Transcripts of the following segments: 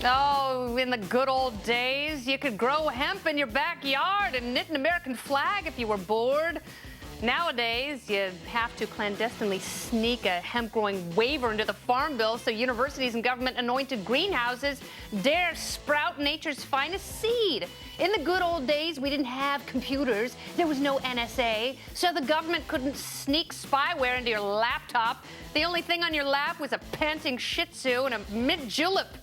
Oh, in the good old days, you could grow hemp in your backyard and knit an American flag if you were bored. Nowadays, you have to clandestinely sneak a hemp-growing waiver into the Farm Bill so universities and government-anointed greenhouses dare sprout nature's finest seed. In the good old days, we didn't have computers. There was no NSA, so the government couldn't sneak spyware into your laptop. The only thing on your lap was a panting Shih Tzu and a mint julep.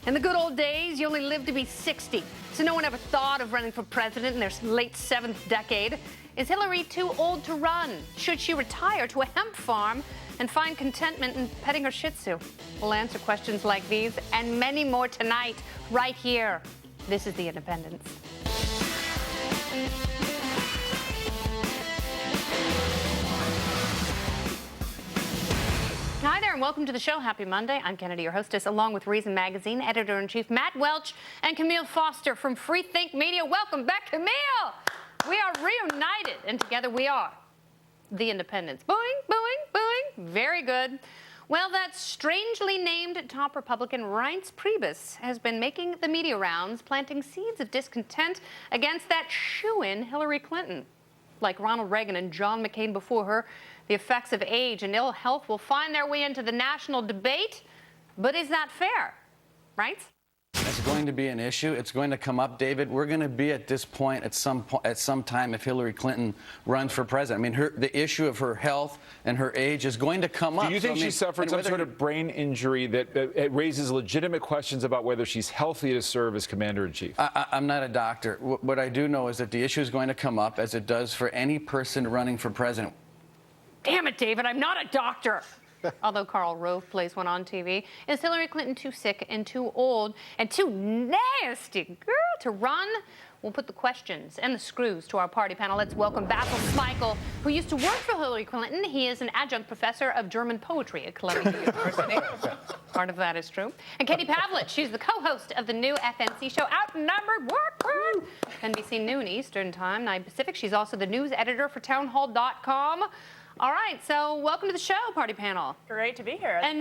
In the good old days, you only lived to be 60, so no one ever thought of running for president in their late 7th decade. Is Hillary too old to run? Should she retire to a hemp farm and find contentment in petting her Shih Tzu? We'll answer questions like these and many more tonight, right here. This is The Independence. Hi there and welcome to the show. Happy Monday. I'm Kennedy, your hostess, along with Reason Magazine editor-in-chief Matt Welch and Camille Foster from Free Think Media. Welcome back, Camille. We are reunited, and together we are The Independents. Boing, boing, boing. Very good. Well, that strangely named top Republican Reince Priebus has been making the media rounds, planting seeds of discontent against that shoo-in Hillary Clinton. Like Ronald Reagan and John McCain before her, the effects of age and ill health will find their way into the national debate. But is that fair, right? It's going to be an issue. It's going to come up, David. We're going to be at this point at some time if Hillary Clinton runs for president. I mean, the issue of her health and her age is going to come up. Do you think she suffered some sort of brain injury that it raises legitimate questions about whether she's healthy to serve as commander-in-chief? I'm not a doctor. What I do know is that the issue is going to come up, as it does for any person running for president. Damn it, David, I'm not a doctor. Although Karl Rove plays one on TV. Is Hillary Clinton too sick and too old and too nasty, girl, to run? We'll put the questions and the screws to our party panel. Let's welcome Basil Smikle, who used to work for Hillary Clinton. He is an adjunct professor of German poetry at Columbia University. Part of that is true. And Katie Pavlich, she's the co-host of the new FNC show, Outnumbered, NBC noon Eastern Time, 9 Pacific. She's also the news editor for townhall.com. All right, so welcome to the show, party panel. Great to be here. And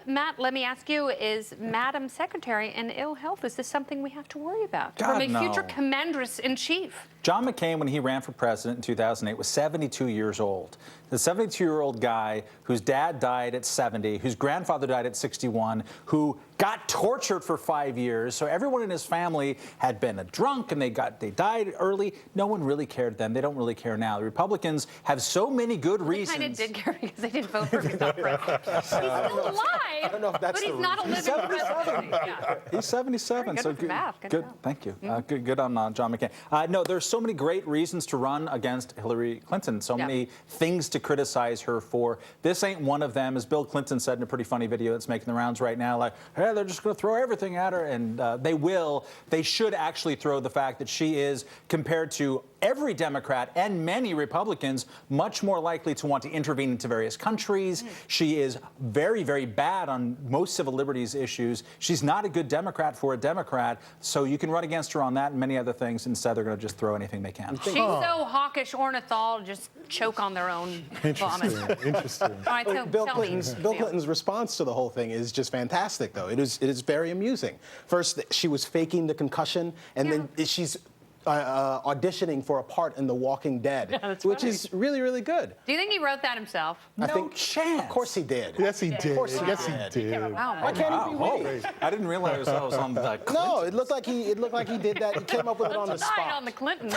Matt, let me ask you, is Madam Secretary in ill health? Is this something we have to worry about? God, from a future commander-in-chief? John McCain, when he ran for president in 2008, was 72 years old. The 72-year-old guy whose dad died at 70, whose grandfather died at 61, who got tortured for 5 years. So everyone in his family had been a drunk and they died early. No one really cared then. They don't really care now. The Republicans have so many good reasons. They kind of did care because they didn't vote for him. He's still alive, I don't know if that's but he's not a living president. Yeah. He's 77, Good so for math. good. Thank you. Good on John McCain. No, there's so many great reasons to run against Hillary Clinton. So many things to criticize her for. This ain't one of them, as Bill Clinton said in a pretty funny video that's making the rounds right now. Like, hey, they're just going to throw everything at her, and they will. They should actually throw the fact that she is, compared to every Democrat and many Republicans, much more likely to want to intervene into various countries. She is very, very bad on most civil liberties issues. She's not a good Democrat for a Democrat, so you can run against her on that and many other things. Instead, they're going to just throw anything they can. She's so hawkish, ornithol just choke on their own vomit. Interesting. All right, so Bill Clinton's response to the whole thing is just fantastic, though. It is very amusing. First, she was faking the concussion, and then she's auditioning for a part in The Walking Dead, which is really, really good. Do you think he wrote that himself? No chance. Of course he did. Yes, he did. Yes, he did. Wow. Why can't he be witty? I didn't realize I was on the Clinton. No, it looked like he did that. He came up with it on the Tonight spot. on the Clintons.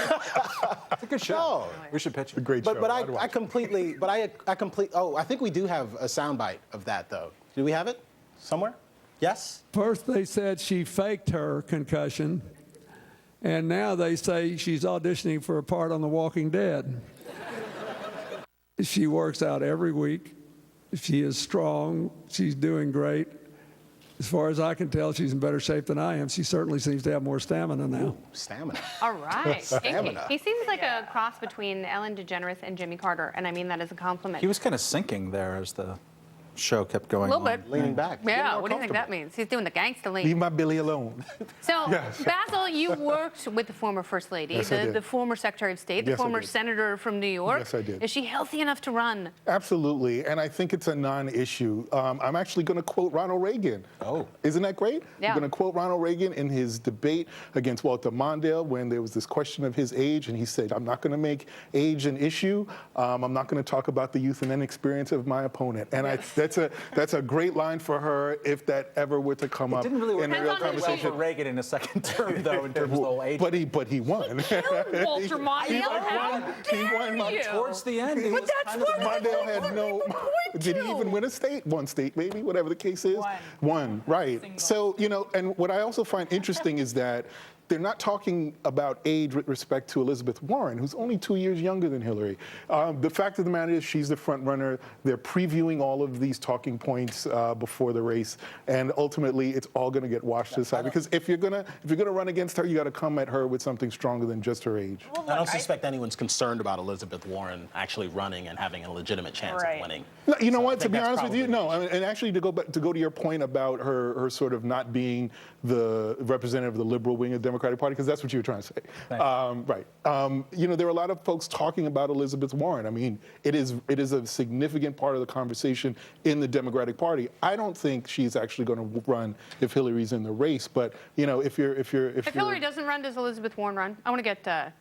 It's a good show. No. We should pitch it. A great show. But I completely. Oh, I think we do have a soundbite of that, though. Do we have it somewhere? Yes. First they said she faked her concussion, and now they say she's auditioning for a part on The Walking Dead. She works out every week. She is strong. She's doing great. As far as I can tell, she's in better shape than I am. She certainly seems to have more stamina now. Ooh, stamina. All right. Stamina. He seems like a cross between Ellen DeGeneres and Jimmy Carter, and I mean that as a compliment. He was kind of sinking there as the show kept going A little on. bit. Leaning back. Yeah, what do you think that means? He's doing the gangsta lean. Leave my Billy alone. So, Yes. Basil, you worked with the former First Lady, Yes, I did. the former Secretary of State, the Yes, I former did. Senator from New York. Yes, I did. Is she healthy enough to run? Absolutely, and I think it's a non-issue. I'm actually going to quote Ronald Reagan. Oh. Isn't that great? Yeah. I'm going to quote Ronald Reagan in his debate against Walter Mondale when there was this question of his age, and he said, I'm not going to make age an issue. I'm not going to talk about the youth and inexperience of my opponent. And that's a great line for her if that ever were to come up Didn't really work in a Depends real on who she- conversation. for Reagan in a second term, though, in terms of the whole age. But he won. Walter Mondale, how he won dare you? Towards the end, he But was that's kind of what Mondale had no. Did he even win a state? One state, maybe, whatever the case is. One, right. So, and what I also find interesting is that they're not talking about age with respect to Elizabeth Warren, who's only 2 years younger than Hillary. The fact of the matter is she's the front runner. They're previewing all of these talking points before the race, and ultimately it's all going to get washed aside. Because if you're gonna run against her, you got to come at her with something stronger than just her age. I don't suspect anyone's concerned about Elizabeth Warren actually running and having a legitimate chance of winning. No, you know So I what? To think be that's honest with you, probably no. I mean, and actually, to go to your point about her sort of not being the representative of the liberal wing of the Democratic Party, because that's what you were trying to say, right? There are a lot of folks talking about Elizabeth Warren. I mean, it is a significant part of the conversation in the Democratic Party. I don't think she's actually going to run if Hillary's in the race. But if Hillary doesn't run, does Elizabeth Warren run? I want to get.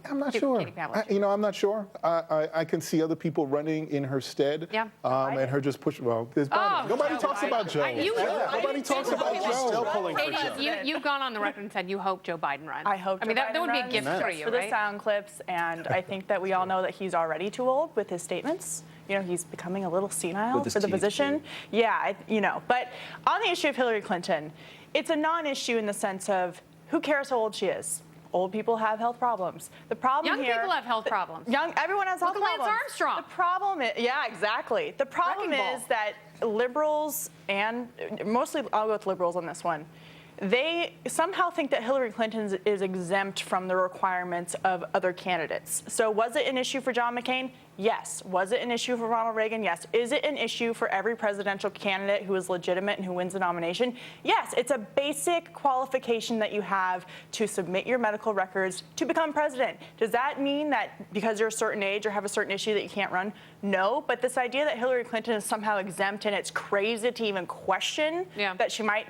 I'm not Katie sure. Pavlich. I'm not sure. I can see other people running in her stead. Yeah. And her just push. Well, there's Biden. Nobody Joe talks Biden. about Joe. Nobody talks about Joe. Still pulling for Joe. Katie, you've gone on the record and said you hope Joe Biden runs. I hope. I mean, that would be a gift for just you, for the right? sound clips, and I think that we all know that he's already too old with his statements. He's becoming a little senile With his for the teeth, position. too. Yeah, But on the issue of Hillary Clinton, it's a non-issue in the sense of who cares how old she is. Old people have health problems. The problem Young here, people have health problems. Everyone has health Look at Lance problems. Armstrong. The problem is, yeah, exactly. The problem Wrecking ball. is that liberals, and mostly I'll go with liberals on this one, they somehow think that Hillary Clinton is exempt from the requirements of other candidates. So was it an issue for John McCain? Yes. Was it an issue for Ronald Reagan? Yes. Is it an issue for every presidential candidate who is legitimate and who wins the nomination? Yes. It's a basic qualification that you have to submit your medical records to become president. Does that mean that because you're a certain age or have a certain issue that you can't run? No. But this idea that Hillary Clinton is somehow exempt, and it's crazy to even question that she might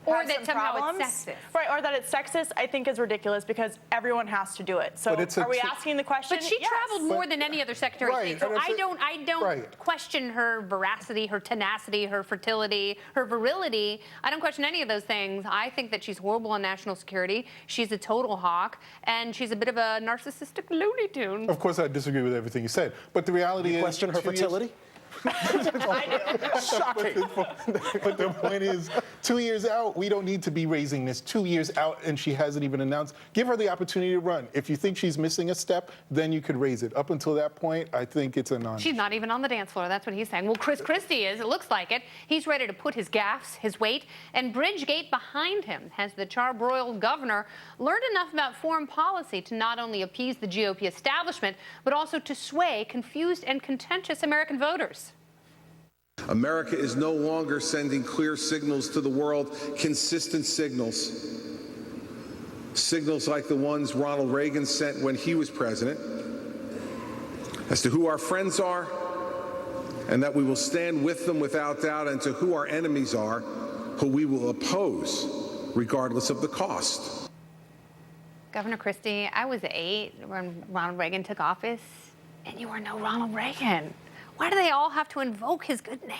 Or have that some somehow problems. it's sexist. Right, or that it's sexist, I think is ridiculous because everyone has to do it. So But it's are we asking the question? But she Yes. traveled more than any other Secretary Right, of State. So and it's I don't right. question her veracity, her tenacity, her fertility, her virility. I don't question any of those things. I think that she's horrible on national security. She's a total hawk, and she's a bit of a narcissistic Looney Tune. Of course, I disagree with everything you said. But the reality is, Question her 2 years fertility? Shocking. But the point is, 2 years out, we don't need to be raising this. 2 years out, and she hasn't even announced. Give her the opportunity to run. If you think she's missing a step, then you could raise it. Up until that point, I think it's a non. She's not even on the dance floor. That's what he's saying. Well, Chris Christie is. It looks like it. He's ready to put his gaffes, his weight, and Bridgegate behind him. Has the charbroiled governor learned enough about foreign policy to not only appease the GOP establishment, but also to sway confused and contentious American voters? America is no longer sending clear signals to the world, consistent signals. Signals like the ones Ronald Reagan sent when he was president, as to who our friends are, and that we will stand with them without doubt, and to who our enemies are, who we will oppose, regardless of the cost. Governor Christie, I was 8 when Ronald Reagan took office, and you were no Ronald Reagan. Why do they all have to invoke his good name?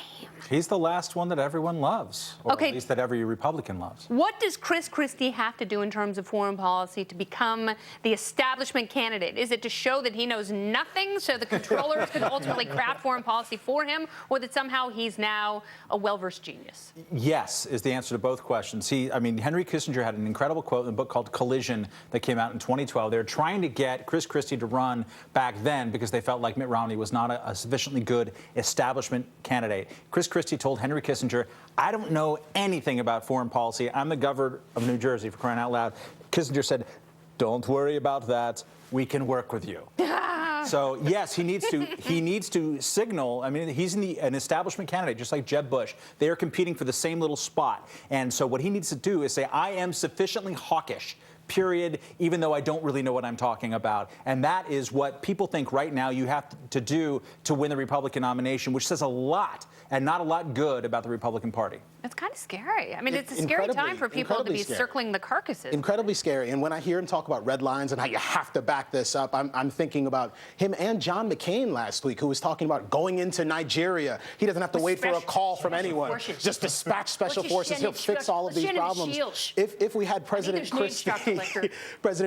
He's the last one that everyone loves, or Okay. at least that every Republican loves. What does Chris Christie have to do in terms of foreign policy to become the establishment candidate? Is it to show that he knows nothing so the controllers can ultimately craft foreign policy for him, or that somehow he's now a well-versed genius? Yes is the answer to both questions. Henry Kissinger had an incredible quote in a book called Collision that came out in 2012. They were trying to get Chris Christie to run back then because they felt like Mitt Romney was not a sufficiently good establishment candidate. Chris Christie told Henry Kissinger, I don't know anything about foreign policy. I'm the governor of New Jersey, for crying out loud. Kissinger said, don't worry about that. We can work with you. So yes, he needs to signal. I mean, he's an establishment candidate, just like Jeb Bush. They are competing for the same little spot. And so what he needs to do is say, I am sufficiently hawkish, period, even though I don't really know what I'm talking about. And that is what people think right now you have to do to win the Republican nomination, which says a lot and not a lot good about the Republican Party. It's kind of scary. I mean, it's a scary time for people to be circling the carcasses. Incredibly scary. And when I hear him talk about red lines and how you have to back this up, I'm thinking about him and John McCain last week, who was talking about going into Nigeria. He doesn't have to wait for a call from anyone. Just dispatch special forces. He'll fix all of these problems. If we had President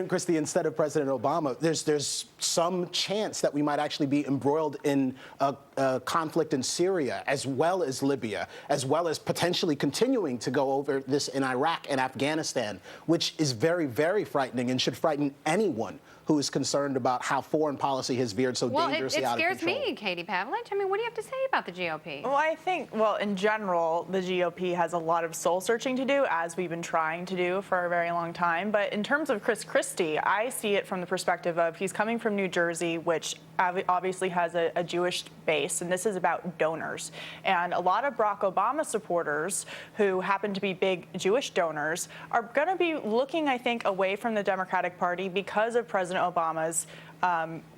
Christie instead of President Obama, there's some chance that we might actually be embroiled in a conflict in Syria, as well as Libya, as well as potentially continuing to go over this in Iraq and Afghanistan, which is very, very frightening and should frighten anyone who is concerned about how foreign policy has veered so dangerously out of control. Well, it scares me, Katie Pavlich. I mean, what do you have to say about the GOP? Well, I think, in general, the GOP has a lot of soul searching to do, as we've been trying to do for a very long time. But in terms of Chris Christie, I see it from the perspective of he's coming from New Jersey, which obviously has a Jewish base, and this is about donors. And a lot of Barack Obama supporters who happen to be big Jewish donors are going to be looking, I think, away from the Democratic Party because of President Obama's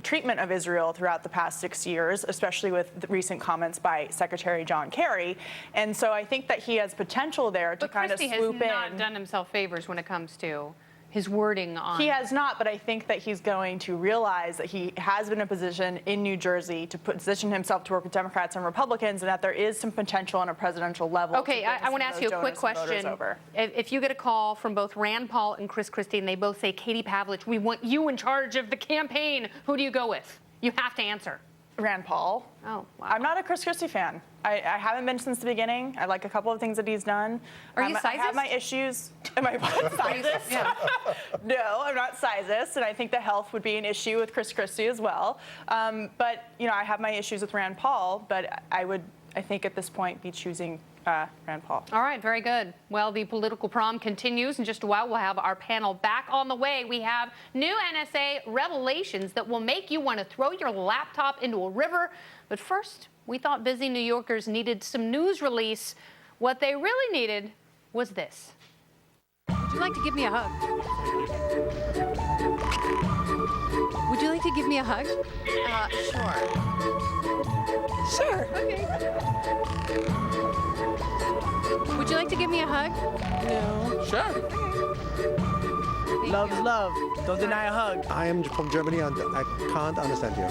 treatment of Israel throughout the past 6 years, especially with the recent comments by Secretary John Kerry. And so I think that he has potential there to kind of swoop in. But Christie has not done himself favors when it comes to his wording on... He has not, but I think that he's going to realize that he has been in a position in New Jersey to position himself to work with Democrats and Republicans, and that there is some potential on a presidential level. Okay, I want to ask you a quick question. If you get a call from both Rand Paul and Chris Christie, and they both say, Katie Pavlich, we want you in charge of the campaign, who do you go with? You have to answer. Rand Paul. Oh, wow. I'm not a Chris Christie fan. I haven't been since the beginning. I like a couple of things that he's done. Are you sizist? I have my issues. Am I what? Sizist? Yeah. No, I'm not sizist, and I think that health would be an issue with Chris Christie as well. But, I have my issues with Rand Paul, but I think at this point, be choosing Rand Paul. All right, very good. Well, the political prom continues. In just a while, we'll have our panel back on the way. We have new NSA revelations that will make you want to throw your laptop into a river. But first, we thought busy New Yorkers needed some news release. What they really needed was this. Would you like to give me a hug? Would you like to give me a hug? Sure. Sure. Okay. Would you like to give me a hug? No. Sure. Love's love. Don't deny a hug. I am from Germany and I can't understand you.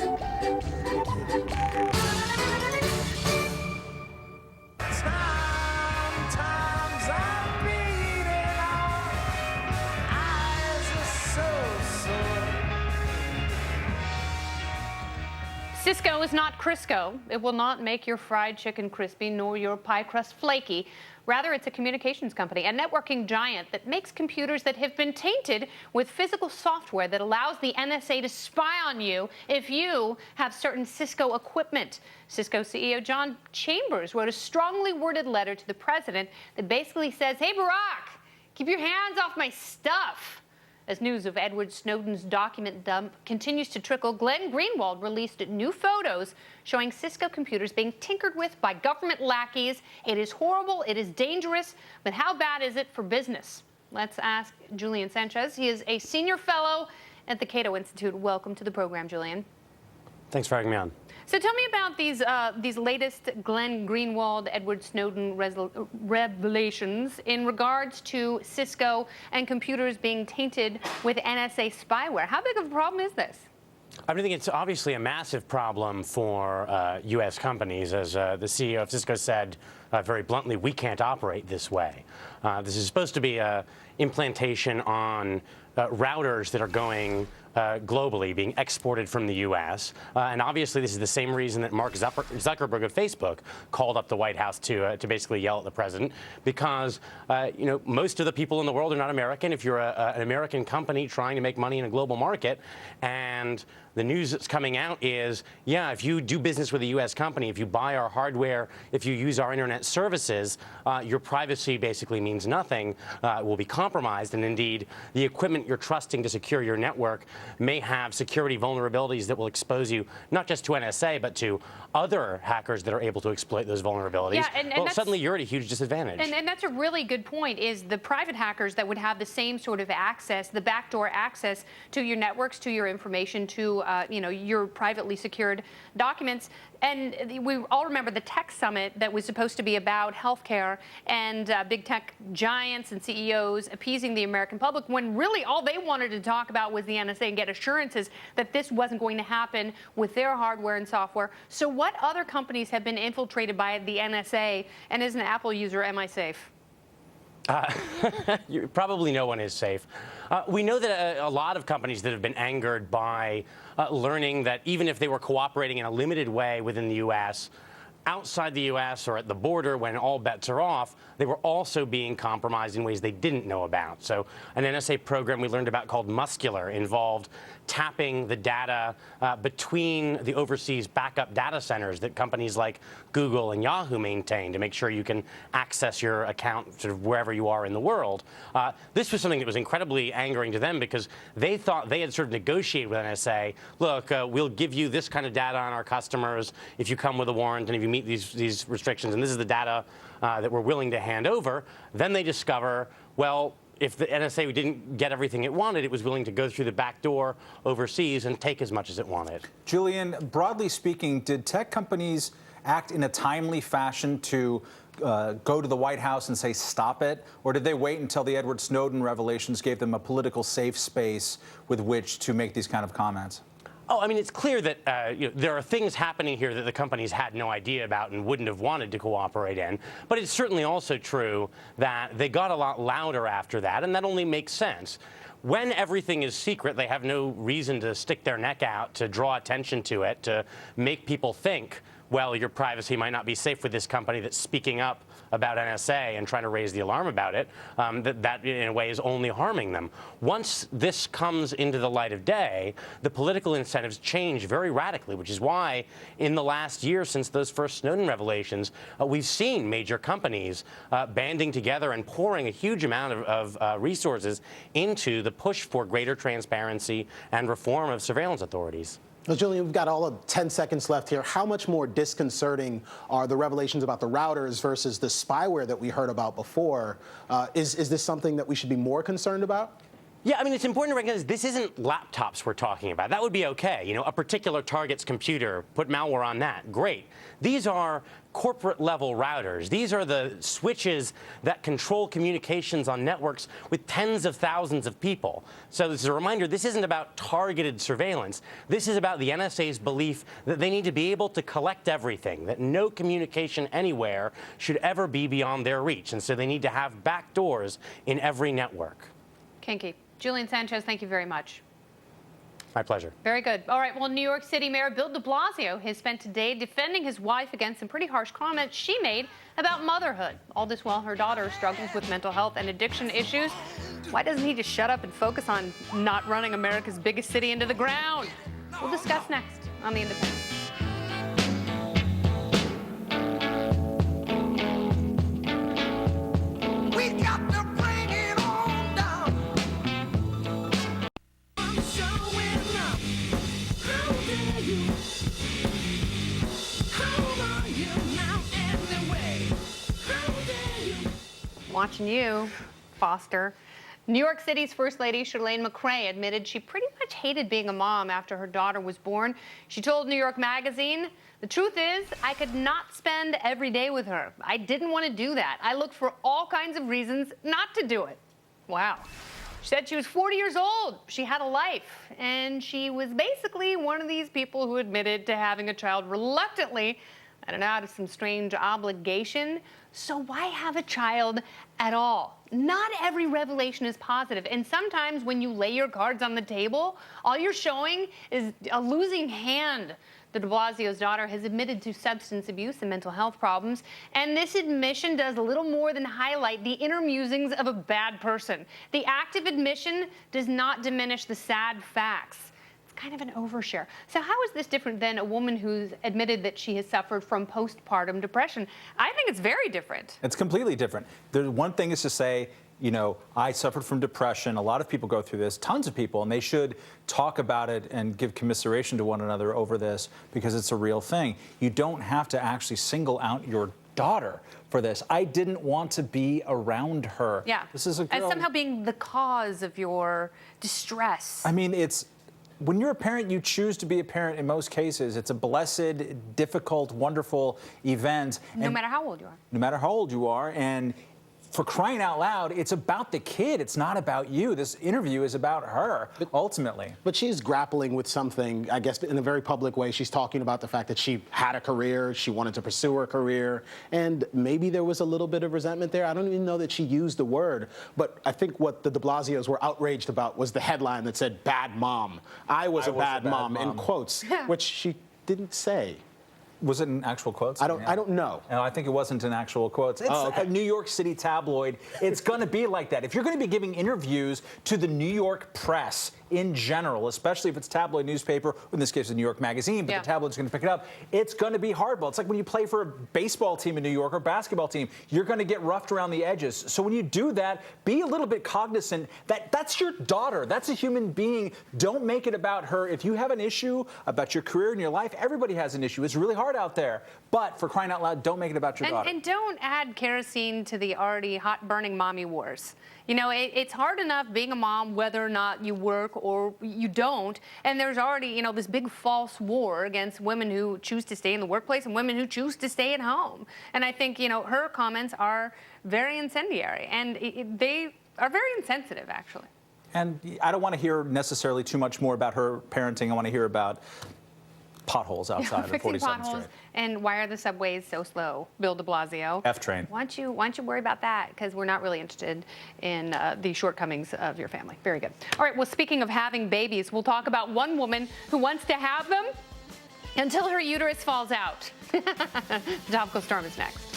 Cisco is not Crisco. It will not make your fried chicken crispy nor your pie crust flaky. Rather, it's a communications company, a networking giant that makes computers that have been tainted with physical software that allows the NSA to spy on you if you have certain Cisco equipment. Cisco CEO John Chambers wrote a strongly worded letter to the president that basically says, hey, Barack, keep your hands off my stuff. As news of Edward Snowden's document dump continues to trickle, Glenn Greenwald released new photos showing Cisco computers being tinkered with by government lackeys. It is horrible, it is dangerous, but how bad is it for business? Let's ask Julian Sanchez. He is a senior fellow at the Cato Institute. Welcome to the program, Julian. Thanks for having me on. So tell me about these latest Glenn Greenwald, Edward Snowden revelations in regards to Cisco and computers being tainted with NSA spyware. How big of a problem is this? I think it's obviously a massive problem for U.S. companies. As the CEO of Cisco said very bluntly, we can't operate this way. This is supposed to be an implantation on routers that are going globally, being exported from the U.S. And obviously, this is the same reason that Mark Zuckerberg of Facebook called up the White House to basically yell at the president, because most of the people in the world are not American. If you're an American company trying to make money in a global market, and the news that's coming out is, yeah, if you do business with a U.S. company, if you buy our hardware, if you use our internet internet services, your privacy basically means nothing, will be compromised. And indeed, the equipment you're trusting to secure your network may have security vulnerabilities that will expose you not just to NSA, but to other hackers that are able to exploit those vulnerabilities. Yeah, and well, suddenly you're at a huge disadvantage. And that's a really good point, is the private hackers that would have the same sort of access, the backdoor access to your networks, to your information, to your privately secured documents. And we all remember the tech summit that was supposed to be about healthcare and big tech giants and CEOs appeasing the American public, when really all they wanted to talk about was the NSA and get assurances that this wasn't going to happen with their hardware and software. So what other companies have been infiltrated by the NSA? And as an Apple user, am I safe? Probably no one is safe. We know that a lot of companies that have been angered by learning that even if they were cooperating in a limited way within the U.S., outside the U.S. or at the border when all bets are off, they were also being compromised in ways they didn't know about. So an NSA program we learned about called Muscular involved tapping the data between the overseas backup data centers that companies like Google and Yahoo maintain to make sure you can access your account sort of wherever you are in the world. This was something that was incredibly angering to them because they thought they had sort of negotiated with NSA, look, we'll give you this kind of data on our customers if you come with a warrant and if you meet these restrictions, and this is the data that we're willing to hand over. Then they discover, well, if the NSA didn't get everything it wanted, it was willing to go through the back door overseas and take as much as it wanted. Julian, broadly speaking, did tech companies act in a timely fashion to go to the White House and say, stop it? Or did they wait until the Edward Snowden revelations gave them a political safe space with which to make these kind of comments? Oh, I mean, it's clear that there are things happening here that the companies had no idea about and wouldn't have wanted to cooperate in. But it's certainly also true that they got a lot louder after that, and that only makes sense. When everything is secret, they have no reason to stick their neck out, to draw attention to it, to make people think, well, your privacy might not be safe with this company that's speaking up about NSA and trying to raise the alarm about it, that in a way is only harming them. Once this comes into the light of day, the political incentives change very radically, which is why in the last year since those first Snowden revelations, we've seen major companies banding together and pouring a huge amount of resources into the push for greater transparency and reform of surveillance authorities. Well, Julian, we've got all of 10 seconds left here. How much more disconcerting are the revelations about the routers versus the spyware that we heard about before? Is this something that we should be more concerned about? Yeah, I mean, it's important to recognize this isn't laptops we're talking about. That would be okay. You know, a particular target's computer, put malware on that, great. These are corporate-level routers. These are the switches that control communications on networks with tens of thousands of people. So this is a reminder, this isn't about targeted surveillance. This is about the NSA's belief that they need to be able to collect everything, that no communication anywhere should ever be beyond their reach. And so they need to have back doors in every network. Kinky. Julian Sanchez, thank you very much. My pleasure. Very good. All right, well, New York City Mayor Bill de Blasio has spent today defending his wife against some pretty harsh comments she made about motherhood. All this while her daughter struggles with mental health and addiction issues. Why doesn't he just shut up and focus on not running America's biggest city into the ground? We'll discuss next on The Independent. We got to bring it on down. I'm showing up. How dare you? How are you now anyway? How dare you? Watching you, Foster. New York City's First Lady Chirlane McCray admitted she pretty much hated being a mom after her daughter was born. She told New York Magazine, "The truth is, I could not spend every day with her. I didn't want to do that. I looked for all kinds of reasons not to do it." Wow. She said she was 40 years old. She had a life. And she was basically one of these people who admitted to having a child reluctantly, I don't know, out of some strange obligation. So why have a child at all? Not every revelation is positive. And sometimes when you lay your cards on the table, all you're showing is a losing hand. The de Blasio's daughter has admitted to substance abuse and mental health problems, and this admission does little more than highlight the inner musings of a bad person. The act of admission does not diminish the sad facts. kind of an overshare. So how is this different than a woman who's admitted that she has suffered from postpartum depression? I think it's very different. It's completely different. One thing is to say, you know, I suffered from depression. A lot of people go through this, tons of people, and they should talk about it and give commiseration to one another over this because it's a real thing. You don't have to actually single out your daughter for this. I didn't want to be around her. Yeah. This is a girl. And somehow being the cause of your distress. I mean, when you're a parent, you choose to be a parent in most cases. It's a blessed, difficult, wonderful event. No matter how old you are. No matter how old you are. And for crying out loud, it's about the kid. It's not about you. This interview is about her, ultimately. But she's grappling with something, I guess, in a very public way. She's talking about the fact that she had a career, she wanted to pursue her career, and maybe there was a little bit of resentment there. I don't even know that she used the word, but I think what the de Blasios were outraged about was the headline that said, "Bad mom." I was a bad mom, in quotes, which she didn't say. Was it in actual quotes? I don't know. No, I think it wasn't in actual quotes. It's a New York City tabloid. It's going to be like that. If you're going to be giving interviews to the New York press in general, especially if it's tabloid newspaper, in this case, the New York Magazine, but the tabloid's going to pick it up, it's going to be hardball. It's like when you play for a baseball team in New York or basketball team, you're going to get roughed around the edges. So when you do that, be a little bit cognizant that that's your daughter. That's a human being. Don't make it about her. If you have an issue about your career and your life, everybody has an issue. It's really hard out there. But for crying out loud, don't make it about your daughter. And don't add kerosene to the already hot burning mommy wars. You know, it's hard enough being a mom whether or not you work or you don't. And there's already, you know, this big false war against women who choose to stay in the workplace and women who choose to stay at home. And I think, you know, her comments are very incendiary. And they are very insensitive, actually. And I don't want to hear necessarily too much more about her parenting. I want to hear about potholes outside of 47th Street. And why are the subways so slow? Bill de Blasio. F-train. Why don't you worry about that? Because we're not really interested in the shortcomings of your family. Very good. All right, well, speaking of having babies, we'll talk about one woman who wants to have them until her uterus falls out. The topical storm is next.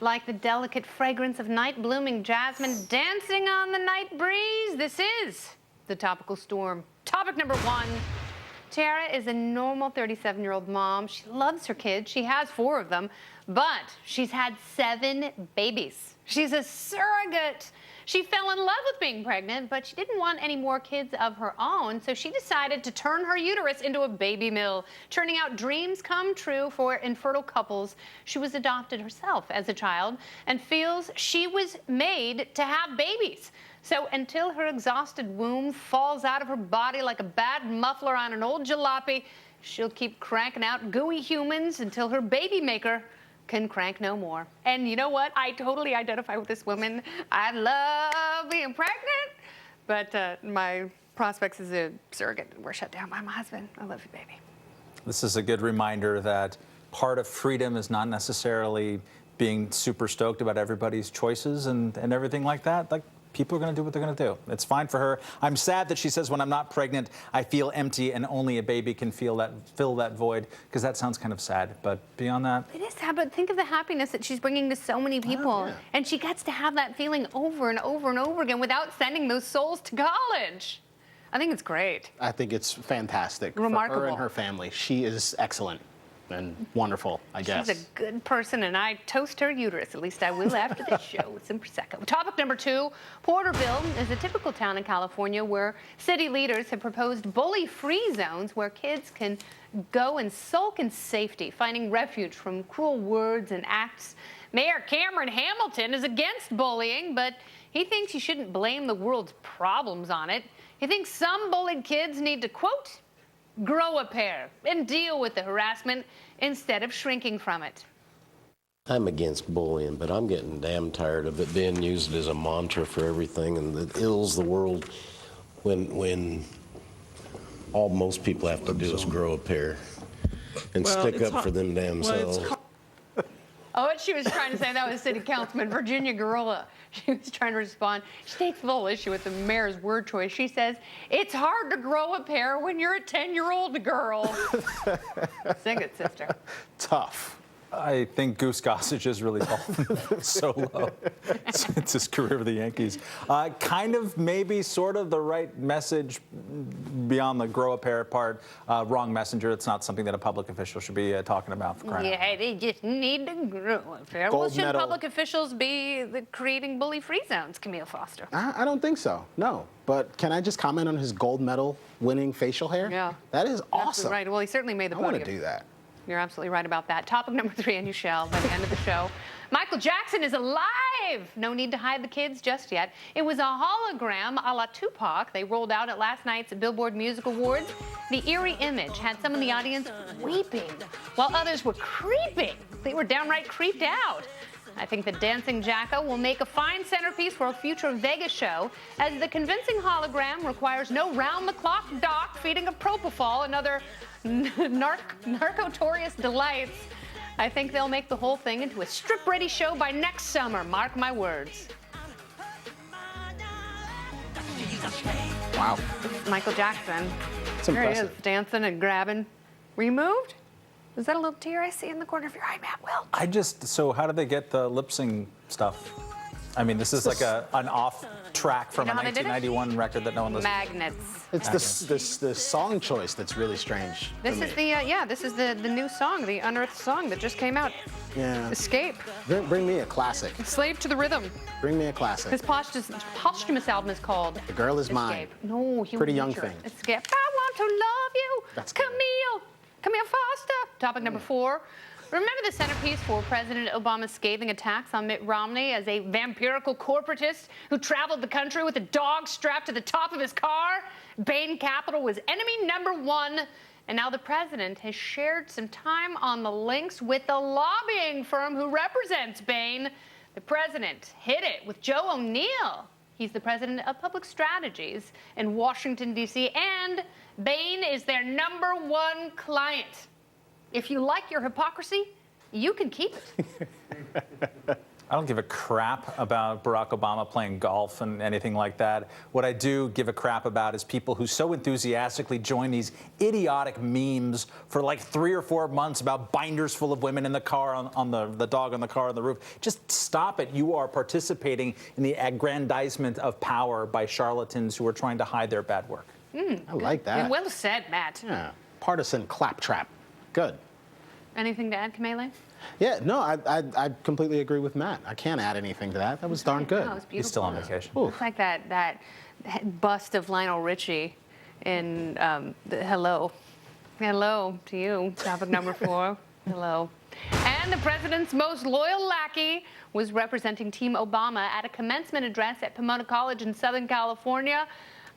Like the delicate fragrance of night-blooming jasmine dancing on the night breeze, this is the topical storm. Topic number one. Tara is a normal 37-year-old mom. She loves her kids. She has 4 of them, but she's had 7 babies. She's a surrogate. She fell in love with being pregnant, but she didn't want any more kids of her own, so she decided to turn her uterus into a baby mill, turning out dreams come true for infertile couples. She was adopted herself as a child and feels she was made to have babies. So until her exhausted womb falls out of her body like a bad muffler on an old jalopy, she'll keep cranking out gooey humans until her baby maker can crank no more. And you know what? I totally identify with this woman. I love being pregnant, but my prospects as a surrogate were shut down by my husband. I love you, baby. This is a good reminder that part of freedom is not necessarily being super stoked about everybody's choices and everything like that. Like, people are going to do what they're going to do. It's fine for her. I'm sad that she says, when I'm not pregnant, I feel empty and only a baby can fill that void, because that sounds kind of sad. But beyond that, it is sad, but think of the happiness that she's bringing to so many people. And she gets to have that feeling over and over and over again without sending those souls to college. I think it's great. I think it's fantastic. Remarkable. For her and her family. She is excellent and wonderful, I guess. She's a good person, and I toast her uterus. At least I will after this show with some Prosecco. Topic number 2, Porterville is a typical town in California where city leaders have proposed bully-free zones where kids can go and sulk in safety, finding refuge from cruel words and acts. Mayor Cameron Hamilton is against bullying, but he thinks you shouldn't blame the world's problems on it. He thinks some bullied kids need to, quote, grow a pair and deal with the harassment instead of shrinking from it. I'm against bullying, but I'm getting damn tired of it being used as a mantra for everything, and it ills the world when all most people have to do is grow a pair and stick up for them damn selves. Oh, what she was trying to say, that was City Councilman Virginia Gorilla. She was trying to respond. She takes full issue with the mayor's word choice. She says, it's hard to grow a pair when you're a 10-year-old girl. Sing it, sister. Tough. I think Goose Gossage has really fallen so low since his career with the Yankees. Kind of maybe sort of the right message beyond the grow a pair part. Wrong messenger. It's not something that a public official should be talking about. For crying out loud. Yeah, they just need to grow a pair. Well, should public officials be creating bully-free zones, Camille Foster? I don't think so, no. But can I just comment on his gold medal winning facial hair? Yeah. That is awesome. Right. Well, he certainly made the I podium. want to do that. You're absolutely right about that. Topic number 3, and you shall by the end of the show. Michael Jackson is alive! No need to hide the kids just yet. It was a hologram a la Tupac they rolled out at last night's Billboard Music Awards. The eerie image had some in the audience weeping, while others were creeping. They were downright creeped out. I think the dancing Jacko will make a fine centerpiece for a future Vegas show, as the convincing hologram requires no round-the-clock doc feeding a propofol and other narcotorious delights. I think they'll make the whole thing into a strip-ready show by next summer. Mark my words. Wow. Michael Jackson. It's There he impressive. is, dancing and grabbing. Were you moved? Was that a little tear I see in the corner of your eye, Matt? Well, So how did they get the lip sync stuff? I mean, this is like an off track from You know a how they did it? 1991 record that no one listened magnets. It's the song choice that's really strange. This to is me. this is the new song, the unearthed song that just came out. Yeah. Escape. Bring me a classic. Slave to the Rhythm. Bring me a classic. His posthumous album is called The Girl Is Mine. Escape. No, Human Pretty young Nature. thing. Escape. I want to love you. That's good. Camille Foster. Topic number 4. Remember the centerpiece for President Obama's scathing attacks on Mitt Romney as a vampirical corporatist who traveled the country with a dog strapped to the top of his car? Bain Capital was enemy number 1. And now the president has shared some time on the links with the lobbying firm who represents Bain. The president hit it with Joe O'Neill. He's the president of public strategies in Washington, D.C., and Bain is their number 1 client. If you like your hypocrisy, you can keep it. I don't give a crap about Barack Obama playing golf and anything like that. What I do give a crap about is people who so enthusiastically join these idiotic memes for like 3 or 4 months about binders full of women in the car, on the dog on the car on the roof. Just stop it. You are participating in the aggrandizement of power by charlatans who are trying to hide their bad work. I like that. And well said, Matt. Yeah. Partisan claptrap. Good. Anything to add, Camille? Yeah, no, I completely agree with Matt. I can't add anything to that. That was darn good. No, it was beautiful. He's still on vacation. Looks like that bust of Lionel Richie in Hello. Hello to you, topic number 4. Hello. And the president's most loyal lackey was representing Team Obama at a commencement address at Pomona College in Southern California.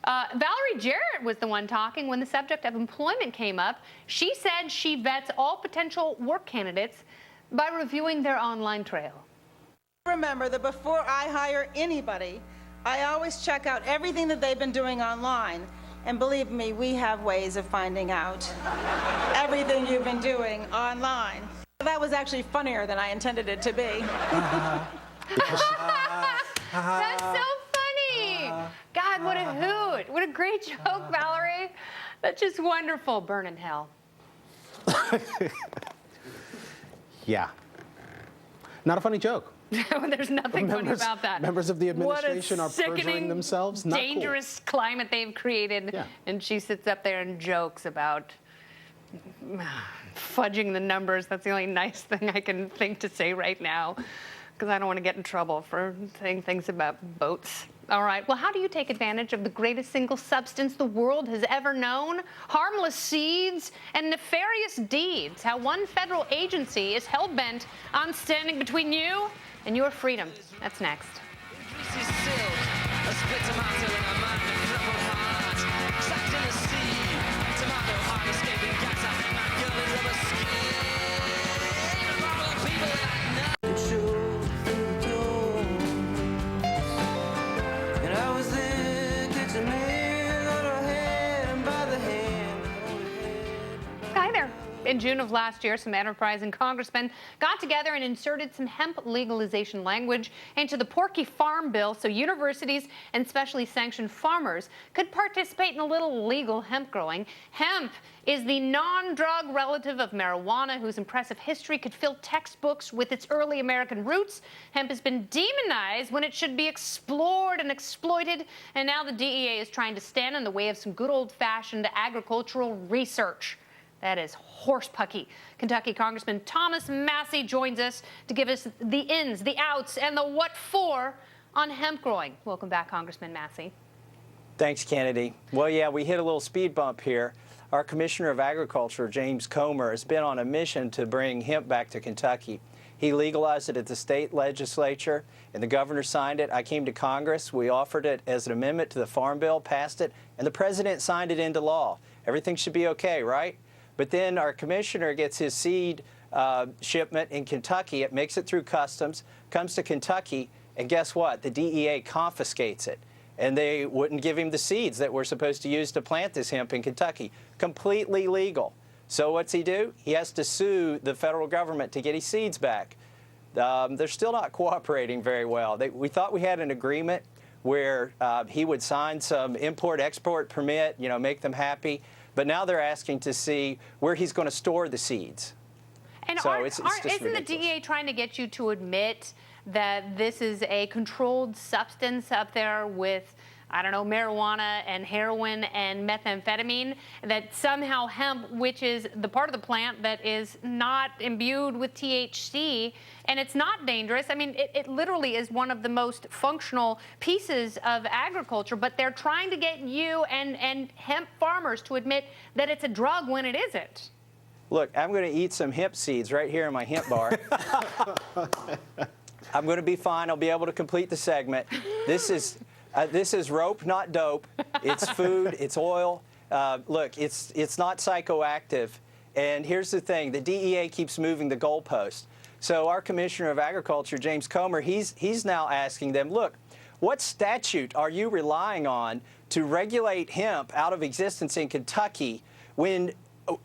Valerie Jarrett was the one talking when the subject of employment came up. She said she vets all potential work candidates by reviewing their online trail. Remember that before I hire anybody, I always check out everything that they've been doing online. And believe me, we have ways of finding out everything you've been doing online. That was actually funnier than I intended it to be. That's so funny. God, what a hoot. What a great joke, Valerie. That's just wonderful. Burn in hell. Yeah. Not a funny joke. There's nothing funny about that. Members of the administration are what a perjuring sickening, themselves. Not dangerous climate they've created. Yeah. And she sits up there and jokes about fudging the numbers. That's the only nice thing I can think to say right now, because I don't want to get in trouble for saying things about boats. All right, well, how do you take advantage of the greatest single substance the world has ever known? Harmless seeds and nefarious deeds. How one federal agency is hell-bent on standing between you and your freedom. That's next. In June of last year, some enterprising congressmen got together and inserted some hemp legalization language into the Porky Farm Bill so universities and specially sanctioned farmers could participate in a little legal hemp growing. Hemp is the non-drug relative of marijuana whose impressive history could fill textbooks with its early American roots. Hemp has been demonized when it should be explored and exploited, and now the DEA is trying to stand in the way of some good old-fashioned agricultural research. That is horsepucky. Kentucky Congressman Thomas Massie joins us to give us the ins, the outs, and the what for on hemp growing. Welcome back, Congressman Massie. Thanks, Kennedy. Well, yeah, we hit a little speed bump here. Our Commissioner of Agriculture, James Comer, has been on a mission to bring hemp back to Kentucky. He legalized it at the state legislature, and the governor signed it. I came to Congress. We offered it as an amendment to the Farm Bill, passed it, and the president signed it into law. Everything should be okay, right? But then our commissioner gets his seed shipment in Kentucky. It makes it through customs, comes to Kentucky, and guess what? The DEA confiscates it. And they wouldn't give him the seeds that we're supposed to use to plant this hemp in Kentucky. Completely legal. So what's he do? He has to sue the federal government to get his seeds back. They're still not cooperating very well. We thought we had an agreement where he would sign some import-export permit, you know, make them happy. But now they're asking to see where he's going to store the seeds. And so isn't the DEA trying to get you to admit that this is a controlled substance up there with, I don't know, marijuana and heroin and methamphetamine, that somehow hemp, which is the part of the plant that is not imbued with THC, and it's not dangerous. I mean, it literally is one of the most functional pieces of agriculture, but they're trying to get you and hemp farmers to admit that it's a drug when it isn't. Look, I'm going to eat some hemp seeds right here in my hemp bar. I'm going to be fine. I'll be able to complete the segment. This is rope, not dope. It's food. It's oil. Look, it's not psychoactive. And here's the thing: the DEA keeps moving the goalpost. So our Commissioner of Agriculture, James Comer, he's now asking them, look, what statute are you relying on to regulate hemp out of existence in Kentucky when?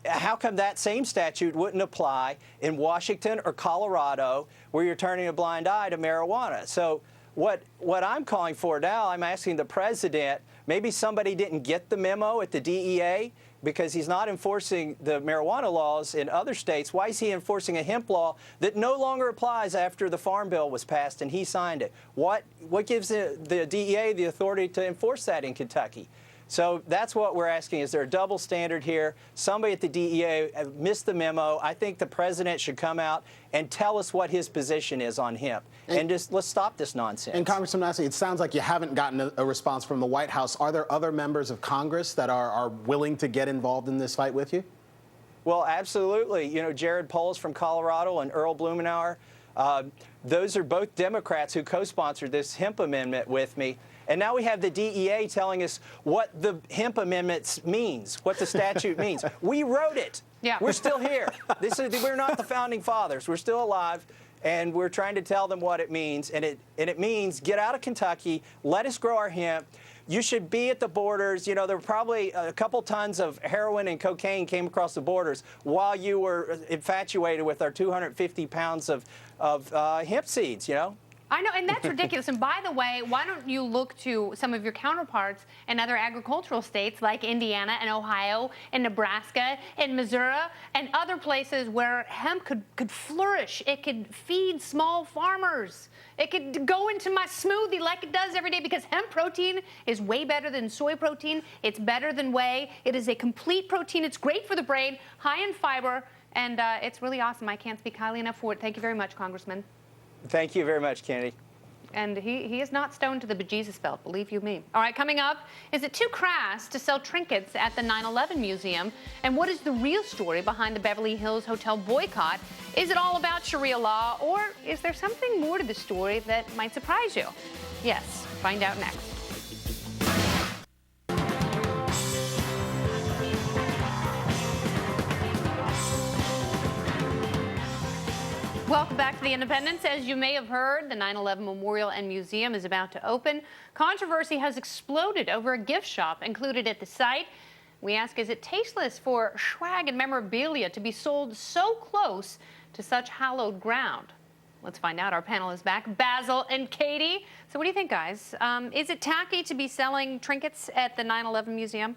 How come that same statute wouldn't apply in Washington or Colorado, where you're turning a blind eye to marijuana? So what I'm calling for now, I'm asking the president, maybe somebody didn't get the memo at the DEA because he's not enforcing the marijuana laws in other states. Why is he enforcing a hemp law that no longer applies after the Farm Bill was passed and he signed it? What gives the DEA the authority to enforce that in Kentucky? So that's what we're asking. Is there a double standard here? Somebody at the DEA missed the memo. I think the president should come out and tell us what his position is on hemp. And just let's stop this nonsense. And Congressman Massie, it sounds like you haven't gotten a response from the White House. Are there other members of Congress that are willing to get involved in this fight with you? Well, absolutely. You know, Jared Polis from Colorado and Earl Blumenauer, those are both Democrats who co-sponsored this hemp amendment with me. And now we have the DEA telling us what the hemp amendment means, what the statute means. We wrote it. Yeah. We're still here. We're not the founding fathers. We're still alive, and we're trying to tell them what it means. And it means get out of Kentucky, let us grow our hemp. You should be at the borders. You know, there were probably a couple tons of heroin and cocaine came across the borders while you were infatuated with our 250 pounds of hemp seeds, you know. I know, and that's ridiculous. And by the way, why don't you look to some of your counterparts in other agricultural states like Indiana and Ohio and Nebraska and Missouri and other places where hemp could flourish. It could feed small farmers. It could go into my smoothie like it does every day because hemp protein is way better than soy protein. It's better than whey. It is a complete protein. It's great for the brain, high in fiber, and it's really awesome. I can't speak highly enough for it. Thank you very much, Congressman. Thank you very much, Kennedy. And he is not stoned to the bejesus belt, believe you me. All right, coming up, is it too crass to sell trinkets at the 9/11 Museum? And what is the real story behind the Beverly Hills hotel boycott? Is it all about Sharia law, or is there something more to the story that might surprise you? Yes, find out next. Welcome back to The Independence. As you may have heard, the 9/11 Memorial and Museum is about to open. Controversy has exploded over a gift shop included at the site. We ask, is it tasteless for swag and memorabilia to be sold so close to such hallowed ground? Let's find out. Our panel is back, Basil and Katie. So what do you think, guys? Is it tacky to be selling trinkets at the 9/11 museum?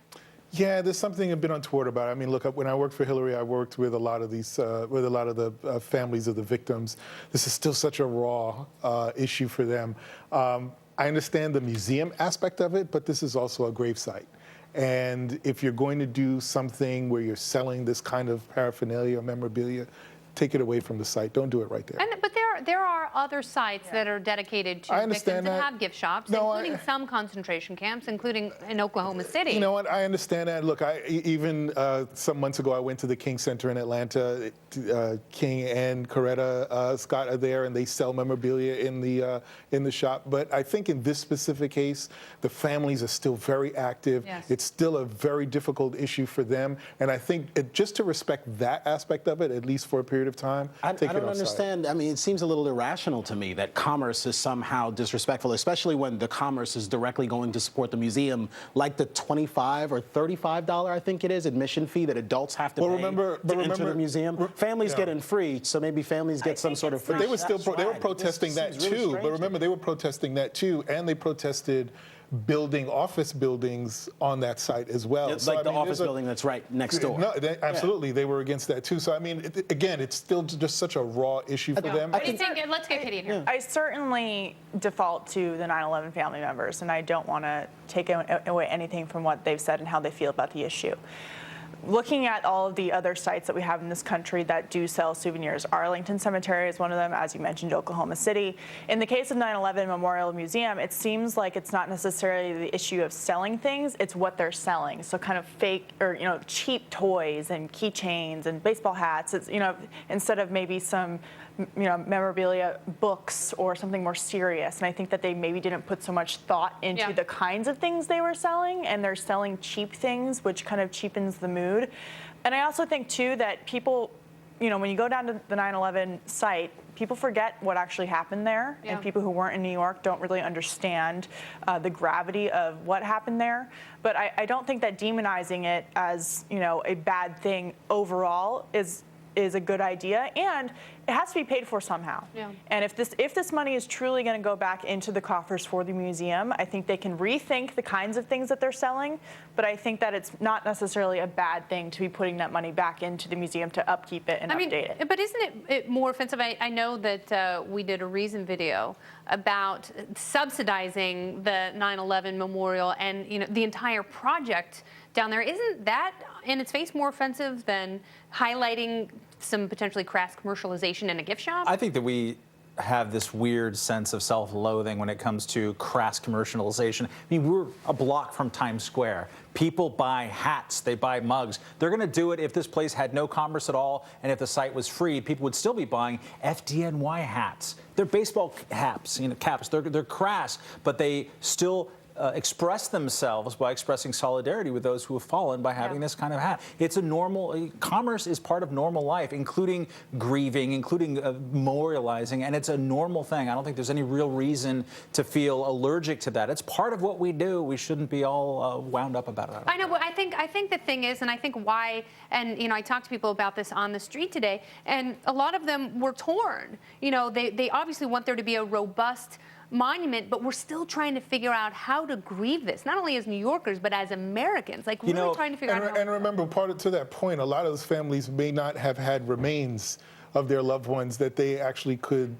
Yeah, there's something a bit untoward about it. I mean, look, when I worked for Hillary, I worked with a lot of these, with a lot of the families of the victims. This is still such a raw issue for them. I understand the museum aspect of it, but this is also a gravesite. And if you're going to do something where you're selling this kind of paraphernalia or memorabilia, take it away from the site. Don't do it right there. But there are other sites that are dedicated to victims and have gift shops, including some concentration camps, including in Oklahoma City. You know what? I understand that. Look, even some months ago, I went to the King Center in Atlanta. King and Coretta Scott are there, and they sell memorabilia in the shop. But I think in this specific case, the families are still very active. Yes. It's still a very difficult issue for them, and I think just to respect that aspect of it, at least for a period of time, I take it don't offside. understand. I mean, it seems a little irrational to me that commerce is somehow disrespectful, especially when the commerce is directly going to support the museum, like the $25 or $35, I think it is, admission fee that adults have to pay to enter the museum. Families get in free, so maybe families get some sort of free. But they were still they were protesting that too. But remember, they were protesting that too, and they protested building office buildings on that site as well. It's like the office building that's right next door. No, absolutely, they were against that too. So I mean, again, it's still just such a raw issue for them. What do you think? Let's get Katie in here. I certainly default to the 9/11 family members, and I don't want to take away anything from what they've said and how they feel about the issue. Looking at all of the other sites that we have in this country that do sell souvenirs, Arlington Cemetery is one of them, as you mentioned, Oklahoma City. In the case of 9/11 Memorial Museum, it seems like it's not necessarily the issue of selling things, it's what they're selling. So kind of fake or cheap toys and keychains and baseball hats. It's instead of maybe some memorabilia, books, or something more serious. And I think that they maybe didn't put so much thought into the kinds of things they were selling, and they're selling cheap things, which kind of cheapens the mood. And I also think, too, that people, when you go down to the 9/11 site, people forget what actually happened there, and people who weren't in New York don't really understand the gravity of what happened there. But I don't think that demonizing it as, a bad thing overall is a good idea, and it has to be paid for somehow. Yeah. And if this money is truly going to go back into the coffers for the museum, I think they can rethink the kinds of things that they're selling. But I think that it's not necessarily a bad thing to be putting that money back into the museum to upkeep it and update it. But isn't it more offensive? I know that we did a Reason video about subsidizing the 9/11 memorial and the entire project down there. Isn't that in its face more offensive than highlighting some potentially crass commercialization in a gift shop? I think that we have this weird sense of self-loathing when it comes to crass commercialization. I mean, we're a block from Times Square. People buy hats, they buy mugs. They're going to do it if this place had no commerce at all, and if the site was free, people would still be buying FDNY hats. They're baseball caps, caps. They're crass, but they still express themselves by expressing solidarity with those who have fallen by having this kind of hat. It's a normal, commerce is part of normal life, including grieving, including memorializing, and it's a normal thing. I don't think there's any real reason to feel allergic to that. It's part of what we do. We shouldn't be all wound up about it. I know, but I think the thing is, and I think why, and I talked to people about this on the street today, and a lot of them were torn. They obviously want there to be a robust monument, but we're still trying to figure out how to grieve this, not only as New Yorkers, but as Americans. Like, really trying to figure out how to... And remember, to that point, a lot of those families may not have had remains of their loved ones that they actually could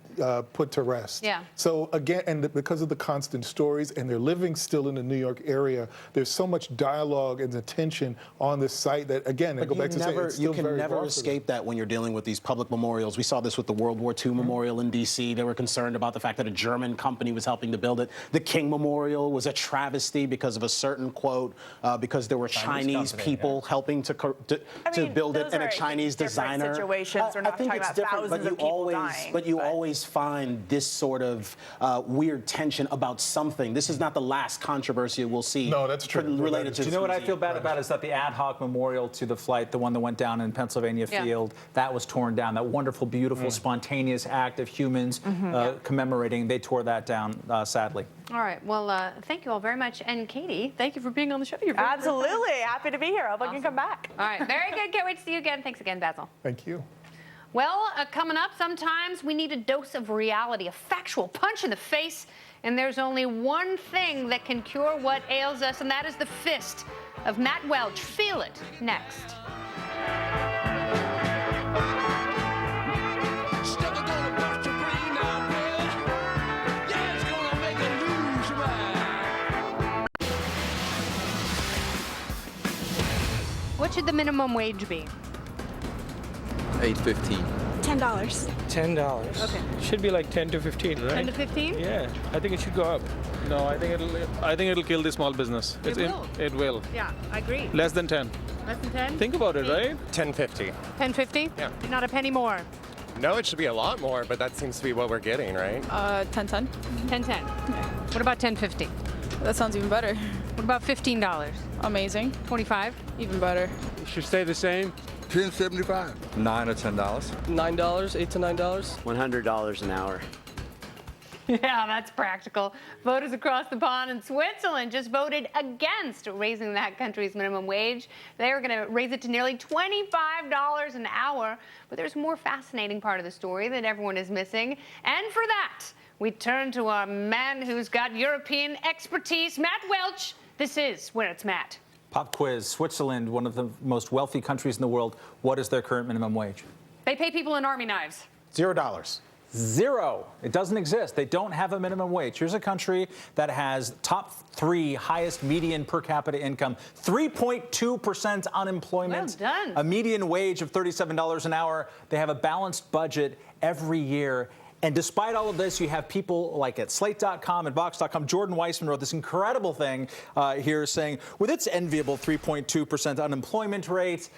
put to rest. Yeah. So again, and because of the constant stories, and they're living still in the New York area, there's so much dialogue and attention on this site that, again, I go back to say, it's still you can never escape that when you're dealing with these public memorials. We saw this with the World War II memorial in D.C. They were concerned about the fact that a German company was helping to build it. The King Memorial was a travesty because of a certain quote, because there were Chinese people helping to build it, and a Chinese designer. Situations. We're not talking about about different, thousands of people dying. But you always find this sort of weird tension about something. This is not the last controversy we'll see. No, that's true. Related to. Do you know what I feel bad about is that the ad hoc memorial to the flight, the one that went down in Pennsylvania Field, that was torn down. That wonderful, beautiful, spontaneous act of humans commemorating, they tore that down, sadly. All right. Well, thank you all very much. And Katie, thank you for being on the show. You're Absolutely. Happy to be here. I hope I can come back. All right. Very good. Can't wait to see you again. Thanks again, Basil. Thank you. Well, coming up, sometimes we need a dose of reality, a factual punch in the face. And there's only one thing that can cure what ails us, and that is the fist of Matt Welch. Feel it next. What should the minimum wage be? $8.15. $10. $10. Okay. Should be like 10 to 15, right? 10 to 15? Yeah, I think it should go up. No, I think it'll kill the small business. It will. Yeah, I agree. Less than 10. Less than 10? Think about it, right? 10.50. 10.50? Yeah. Not a penny more. No, it should be a lot more, but that seems to be what we're getting, right? 10.10. 10.10. What about 10.50? That sounds even better. What about $15? Amazing. 25? Even better. It should stay the same. $10.75. $9 or $10. $9, $8 to $9. $100 an hour. Yeah, that's practical. Voters across the pond in Switzerland just voted against raising that country's minimum wage. They are going to raise it to nearly $25 an hour. But there's a more fascinating part of the story that everyone is missing. And for that, we turn to our man who's got European expertise, Matt Welch. This is Where It's Matt. Pop quiz. Switzerland, one of the most wealthy countries in the world. What is their current minimum wage? They pay people in army knives. $0. Zero. It doesn't exist. They don't have a minimum wage. Here's a country that has top 3 highest median per capita income, 3.2% unemployment, Well done. a median wage of $37 an hour. They have a balanced budget every year. And despite all of this, you have people like at Slate.com and Vox.com. Jordan Weissman wrote this incredible thing here saying, with its enviable 3.2% unemployment rate,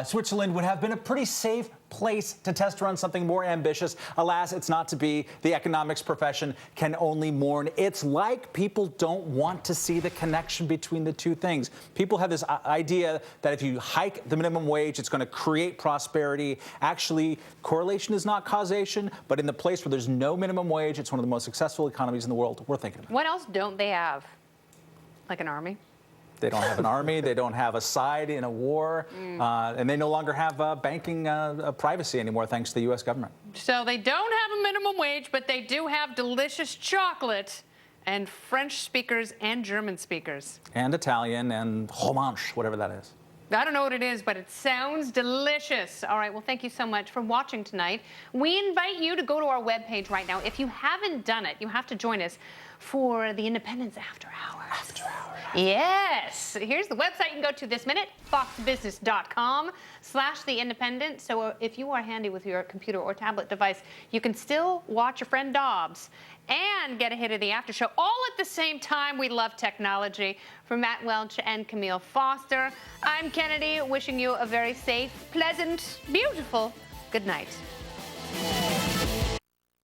Switzerland would have been a pretty safe place to test run something more ambitious. Alas, it's not to be. The economics profession can only mourn. It's like people don't want to see the connection between the two things. People have this idea that if you hike the minimum wage, it's going to create prosperity. Actually, correlation is not causation, but in the place where there's no minimum wage, it's one of the most successful economies in the world. We're thinking about it. What else don't they have? Like an army? They don't have an army. They don't have a side in a war. And they no longer have banking privacy anymore, thanks to the U.S. government. So they don't have a minimum wage, but they do have delicious chocolate and French speakers and German speakers. And Italian and romanche, whatever that is. I don't know what it is, but it sounds delicious. All right, well, thank you so much for watching tonight. We invite you to go to our webpage right now. If you haven't done it, you have to join us for the Independence After Hours. After Hours. Yes. Here's the website you can go to this minute, foxbusiness.com/The Independent. So if you are handy with your computer or tablet device, you can still watch your friend Dobbs and get a hit of the after show all at the same time. We love technology. For Matt Welch and Camille Foster, I'm Kennedy, wishing you a very safe, pleasant, beautiful good night.